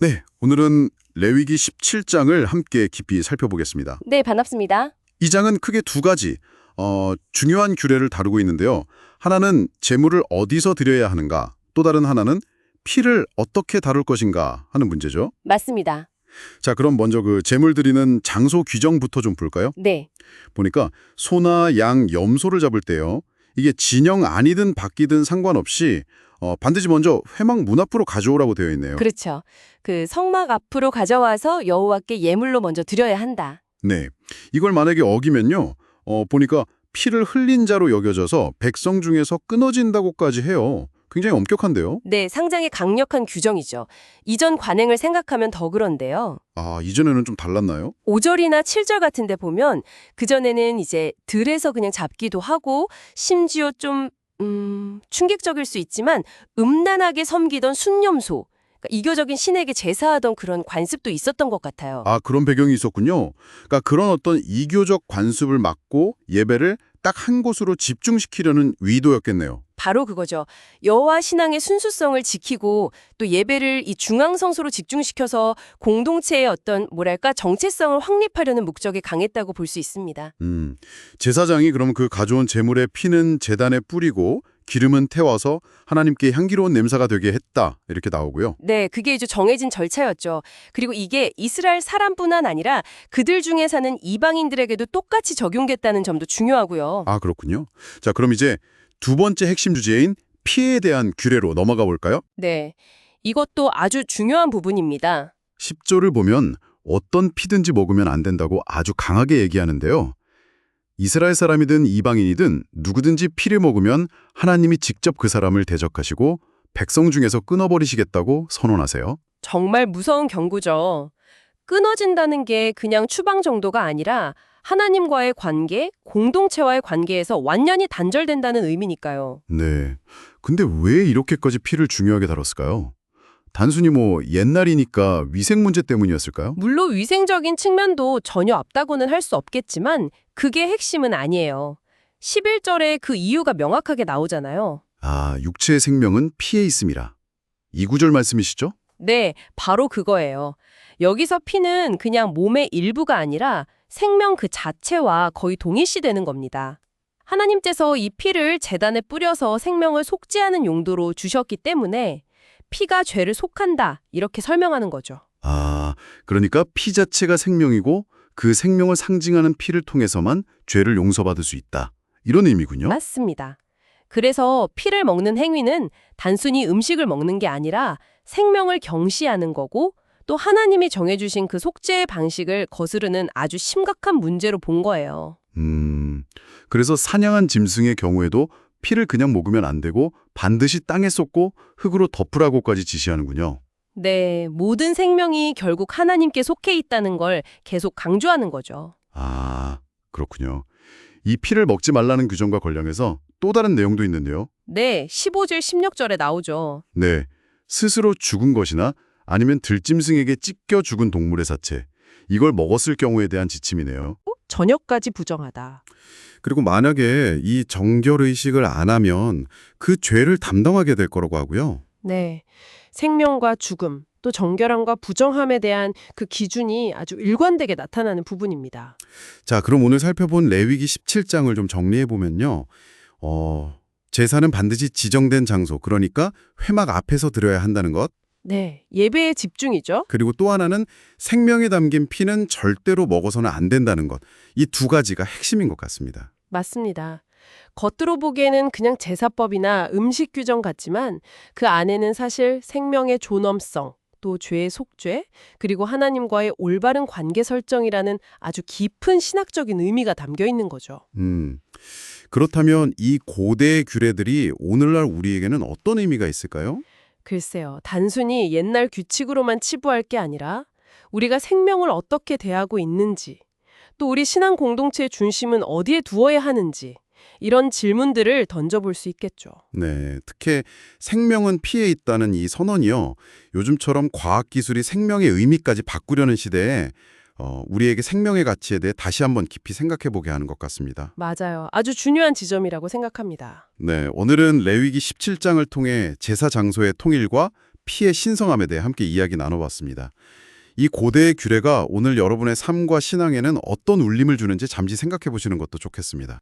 네, 오늘은 레위기 17장을 함께 깊이 살펴보겠습니다. 네, 반갑습니다. 이 장은 크게 두 가지 중요한 규례를 다루고 있는데요. 하나는 재물을 어디서 드려야 하는가, 또 다른 하나는 피를 어떻게 다룰 것인가 하는 문제죠. 맞습니다. 자, 그럼 먼저 그 재물 드리는 장소 규정부터 좀 볼까요? 네, 보니까 소나 양, 염소를 잡을 때요. 이게 진영 안이든 밖이든 상관없이 반드시 먼저 회막 문 앞으로 가져오라고 되어 있네요. 그렇죠. 그 성막 앞으로 가져와서 여호와께 예물로 먼저 드려야 한다. 네. 이걸 만약에 어기면요. 보니까 피를 흘린 자로 여겨져서 백성 중에서 끊어진다고까지 해요. 굉장히 엄격한데요. 네, 상당히 강력한 규정이죠. 이전 관행을 생각하면 더 그런데요. 아, 이전에는 좀 달랐나요? 5절이나 7절 같은 데 보면 그전에는 이제 들에서 그냥 잡기도 하고 심지어 좀 충격적일 수 있지만 음란하게 섬기던 순념소, 그러니까 이교적인 신에게 제사하던 그런 관습도 있었던 것 같아요. 아, 그런 배경이 있었군요. 그러니까 그런 어떤 이교적 관습을 막고 예배를 딱 한 곳으로 집중시키려는 의도였겠네요. 바로 그거죠. 여호와 신앙의 순수성을 지키고 또 예배를 이 중앙성소로 집중시켜서 공동체의 어떤 뭐랄까 정체성을 확립하려는 목적이 강했다고 볼 수 있습니다. 제사장이 그럼 그 가져온 제물의 피는 제단에 뿌리고 기름은 태워서 하나님께 향기로운 냄새가 되게 했다. 이렇게 나오고요. 네, 그게 이제 정해진 절차였죠. 그리고 이게 이스라엘 사람뿐만 아니라 그들 중에 사는 이방인들에게도 똑같이 적용됐다는 점도 중요하고요. 아, 그렇군요. 자, 그럼 이제 두 번째 핵심 주제인 피에 대한 규례로 넘어가 볼까요? 네, 이것도 아주 중요한 부분입니다. 10조를 보면 어떤 피든지 먹으면 안 된다고 아주 강하게 얘기하는데요. 이스라엘 사람이든 이방인이든 누구든지 피를 먹으면 하나님이 직접 그 사람을 대적하시고 백성 중에서 끊어버리시겠다고 선언하세요. 정말 무서운 경고죠. 끊어진다는 게 그냥 추방 정도가 아니라 하나님과의 관계, 공동체와의 관계에서 완전히 단절된다는 의미니까요. 네. 근데 왜 이렇게까지 피를 중요하게 다뤘을까요? 단순히 뭐 옛날이니까 위생 문제 때문이었을까요? 물론 위생적인 측면도 전혀 없다고는 할 수 없겠지만 그게 핵심은 아니에요. 11절에 그 이유가 명확하게 나오잖아요. 아, 육체의 생명은 피에 있음이라. 이 구절 말씀이시죠? 네, 바로 그거예요. 여기서 피는 그냥 몸의 일부가 아니라 생명 그 자체와 거의 동일시되는 겁니다. 하나님께서 이 피를 제단에 뿌려서 생명을 속죄하는 용도로 주셨기 때문에 피가 죄를 속한다, 이렇게 설명하는 거죠. 아, 그러니까 피 자체가 생명이고 그 생명을 상징하는 피를 통해서만 죄를 용서받을 수 있다. 이런 의미군요. 맞습니다. 그래서 피를 먹는 행위는 단순히 음식을 먹는 게 아니라 생명을 경시하는 거고 또 하나님이 정해주신 그 속죄의 방식을 거스르는 아주 심각한 문제로 본 거예요. 그래서 사냥한 짐승의 경우에도 피를 그냥 먹으면 안 되고 반드시 땅에 쏟고 흙으로 덮으라고까지 지시하는군요. 네, 모든 생명이 결국 하나님께 속해 있다는 걸 계속 강조하는 거죠. 아, 그렇군요. 이 피를 먹지 말라는 규정과 관련해서 또 다른 내용도 있는데요. 네, 15절, 16절에 나오죠. 네, 스스로 죽은 것이나 아니면 들짐승에게 찢겨 죽은 동물의 사체, 이걸 먹었을 경우에 대한 지침이네요. 저녁까지 부정하다. 그리고 만약에 이 정결의식을 안 하면 그 죄를 담당하게 될 거라고 하고요. 네, 생명과 죽음, 또 정결함과 부정함에 대한 그 기준이 아주 일관되게 나타나는 부분입니다. 자, 그럼 오늘 살펴본 레위기 17장을 좀 정리해보면요. 제사는 반드시 지정된 장소, 그러니까 회막 앞에서 드려야 한다는 것. 네, 예배에 집중이죠. 그리고 또 하나는 생명에 담긴 피는 절대로 먹어서는 안 된다는 것. 이 두 가지가 핵심인 것 같습니다. 맞습니다. 겉으로 보기에는 그냥 제사법이나 음식 규정 같지만 그 안에는 사실 생명의 존엄성, 또 죄의 속죄, 그리고 하나님과의 올바른 관계 설정이라는 아주 깊은 신학적인 의미가 담겨 있는 거죠. 그렇다면 이 고대의 규례들이 오늘날 우리에게는 어떤 의미가 있을까요? 글쎄요, 단순히 옛날 규칙으로만 치부할 게 아니라 우리가 생명을 어떻게 대하고 있는지, 또 우리 신앙 공동체의 중심은 어디에 두어야 하는지 이런 질문들을 던져볼 수 있겠죠. 네, 특히 생명은 피에 있다는 이 선언이요. 요즘처럼 과학기술이 생명의 의미까지 바꾸려는 시대에 우리에게 생명의 가치에 대해 다시 한번 깊이 생각해보게 하는 것 같습니다. 맞아요. 아주 중요한 지점이라고 생각합니다. 네, 오늘은 레위기 17장을 통해 제사 장소의 통일과 피의 신성함에 대해 함께 이야기 나눠봤습니다. 이 고대의 규례가 오늘 여러분의 삶과 신앙에는 어떤 울림을 주는지 잠시 생각해 보시는 것도 좋겠습니다.